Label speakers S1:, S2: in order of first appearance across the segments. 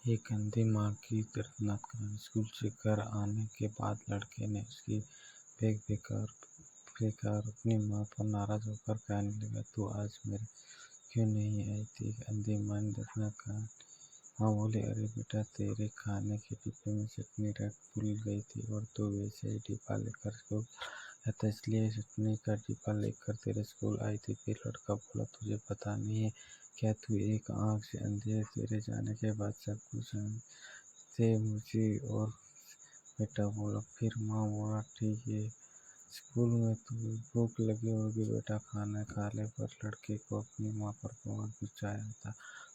S1: एक अंधी माँ की दर्दनाक कहानी। स्कूल से घर आने के बाद लड़के ने उसकी बैग फेंका और अपनी माँ पर नाराज होकर कहने लगा, तू आज मेरे क्यों नहीं आई थी? एक अंधी माँ ने दर्दनाक कहानी। माँ बोली, अरे बेटा, तेरे खाने के डिब्बे में चटनी रख भूल गई थी और तू वैसे ही डिब्बा लेकर स्कूल आया था, इसलिए चटनी का डिब्बा लेकर तेरे स्कूल आई थी। फिर लड़का बोला, तुझे पता नहीं है क्या तू एक आँख से अंधी है? तेरे जाने के बाद सब कुछ थे मुझे। और बेटा बोला, फिर माँ बोला, ठीक है, स्कूल में तो भूख लगी होगी बेटा, खाना खा ले। पर लड़के को अपनी माँ पर बहुत गुस्सा आया था।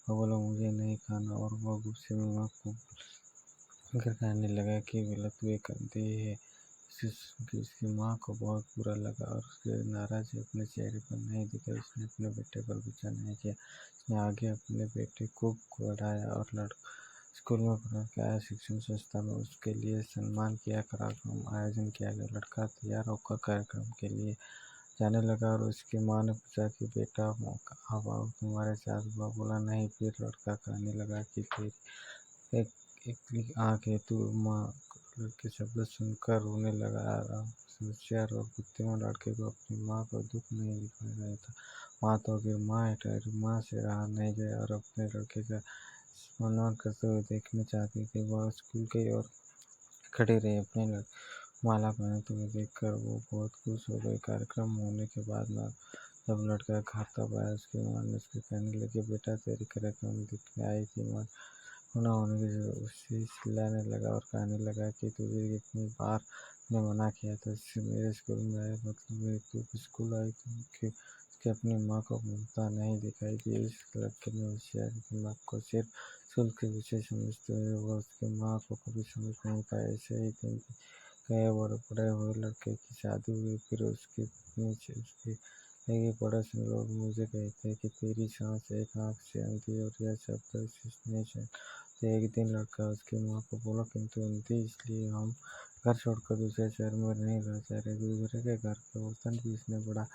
S1: वो बोला, मुझे नहीं खाना। और वह गुस्से में माँ को घर कहने लगा कि बोला, तू एक अंधी है। इसकी माँ को बहुत बुरा लगा और उसके नाराज़गी अपने चेहरे पर नहीं दिखाई। उसने अपने बेटे पर गुस्सा नहीं किया। उसने आगे अपने बेटे को बढ़ाया और लड़का स्कूल में पढ़ने के आया। शिक्षण संस्था में उसके लिए सम्मान किया कार्यक्रम आयोजन किया गया। लड़का तैयार होकर कार्यक्रम के लिए जाने लगा और उसकी माँ ने पूछा कि बेटा, अब आओ तुम्हारे साथ हुआ? बोला, नहीं। फिर लड़का कहने लगा कि तेरी एक एक आँख है तू। माँ लड़के शब्द सुनकर रोने लगा। होशियार और बुद्धिमान लड़के को अपनी माँ को दुख नहीं दिखाया गया था। माँ तो आखिर माँ है, ठहरी। माँ से रहा नहीं गया और अपने लड़के का सम्मान करते हुए देखना चाहती थी। वह स्कूल गई और खड़ी रही। अपने माला पहनते हुए देखकर वो बहुत खुश हो गई। कार्यक्रम होने के बाद ना जब लड़का घर तब आया, उसकी माँ ने उसके कहने लगी, बेटा, तेरी कार्यक्रम दिखने आई थी। माँ होना होने की जगह उसे चिल्लाने लगा और कहने लगा कि तुझे कितनी बार मैंने मना किया था इससे मेरे स्कूल में आए? मतलब है तू स्कूल आई तो क्यों? उसके अपनी माँ को ममता नहीं दिखाई दी। इस लड़के ने होशियार दिमाग को सिर्फ स्कूल के विषय समझते हुए वह उसकी माँ को कभी समझ नहीं पाया। ऐसे ही दिन गए। बड़े हुए लड़के की शादी हुई। फिर उसकी पत्नी उसकी लगी। पड़ोस में लोग मुझे कहते हैं कि तेरी सास एक आँख से अंधी है और यह शब्द नहीं सुन। तो एक दिन लड़का उसकी माँ को बोला, किंतु अंधी इसलिए हम घर छोड़कर दूसरे शहर में नहीं रह जा रहे। दूसरे के घर के बर्तन पीसने पड़ा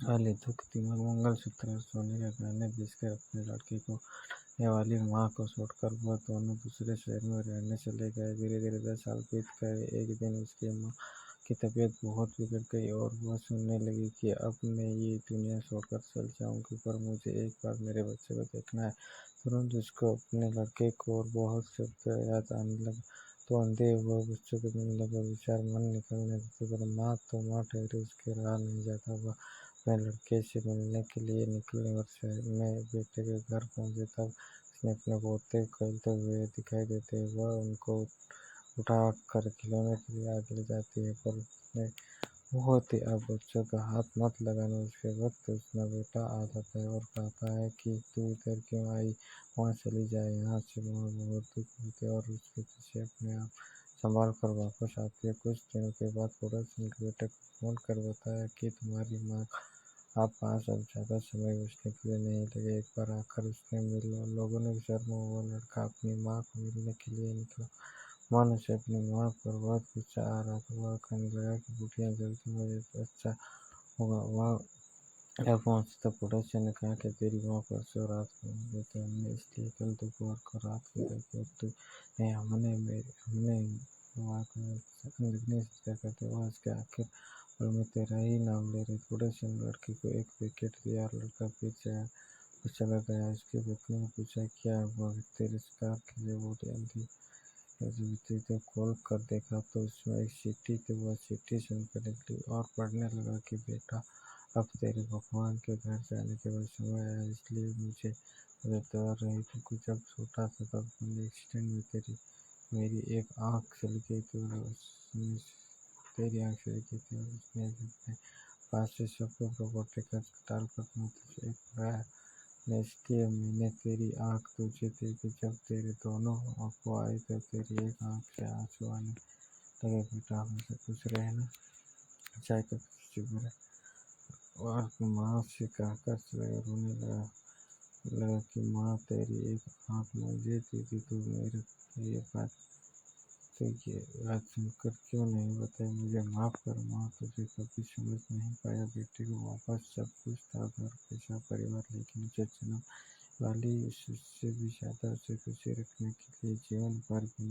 S1: वाली दुख, तिमक, मंगलसूत्र और सोने के गहने बेचकर अपने लड़के को ये वाली माँ को छोड़कर वह दोनों दूसरे शहर में रहने चले गए। धीरे धीरे 10 साल बीत गए। एक दिन उसकी माँ की तबीयत बहुत बिगड़ गई और वह सुनने लगी कि अब मैं ये दुनिया छोड़कर चल जाऊंगी, पर मुझे एक बार मेरे बच्चे को देखना है। तुरंत उसको अपने लड़के को और बहुत शब्द याद आने लगा। तो अंधे वह बच्चों के मिलने का विचार मन निकलने देते, पर माँ तो माँ ठहरी, उसके रहा नहीं जाता। वह अपने लड़के से मिलने के लिए निकले और शहर में बेटे के घर पहुंचे। तब उसने अपने पोते खेलते हुए दिखाई देते। वह उनको उठा कर खिलौने के लिए आगे ले जाती है, पर उसने बहुत ही, अब बच्चों का हाथ मत लगाना। उसके वक्त उसका बेटा आ जाता है और कहता है कि तू इधर क्यों आई? वहाँ चली जाए। यहाँ से वहाँ बहुत दुख होते और उसके पीछे अपने आप संभाल कर वापस आती है। कुछ दिनों के बाद पड़ोस में बेटे को फोन कर बताया कि तुम्हारी माँ आप पास अब ज़्यादा समय बचने के लिए नहीं लगे। एक बार आकर उसने मिला। लोगों ने शर्मा हुआ। लड़का अपनी माँ को मिलने के लिए निकला। मन से अपनी माँ पर बहुत गुस्सा आ रहा था। वह कहने लगा कि बुढ़िया, जल्दी मुझे तो अच्छा होगा। वह घर पहुंचे तो पड़ोसी ने कहा कि तेरी माँ परसों रात को मर गई थी। हमने इसलिए कल दोपहर को रात को देखी और तू नहीं। हमने माँ को देखने से क्या करते? वह उसके आखिर पल में तेरा ही नाम ले रही। पड़ोसी ने लड़के को एक पैकेट दिया और लड़का फिर चला गया। उसकी पत्नी ने पूछा, क्या हुआ? तेरे शिकार के लिए बोली, अंधी तो खोल कर देखा तो उसमें एक चिट्ठी थी। वह चिट्ठी सुनकर निकली और पढ़ने लगा कि बेटा, अब तेरे भगवान के घर जाने के बाद समय आया, इसलिए मुझे बता रही थी। जब छोटा था तब मैंने एक्सीडेंट में मेरी एक आँख चली गई थी और उसमें तेरी आँख चली गई थी और उसने अपने पास से सबको प्रॉपर्टी का डालकर मुझे पढ़ाया ने, इसलिए मैंने तेरी आँख तुझे दी थी। जब तेरे दोनों आंखों आई तो तेरी एक आँख से आंसू आने लगे। बेटा, हमेशा खुश रहना। चाय का चुप रहे। और माँ से कहकर रोने लगा कि माँ, तेरी एक आँख मुझे दी थी, तू मेरे ये बात तो ये बात सुनकर क्यों नहीं बताई? मुझे माफ़ कर माँ, तुझे कभी समझ नहीं पाया। बेटे को वापस सब कुछ था, घर, पैसा, परिवार, लेकिन जो जन्म पाली, उससे भी ज़्यादा उसे खुशी रखने के लिए जीवन भर बिना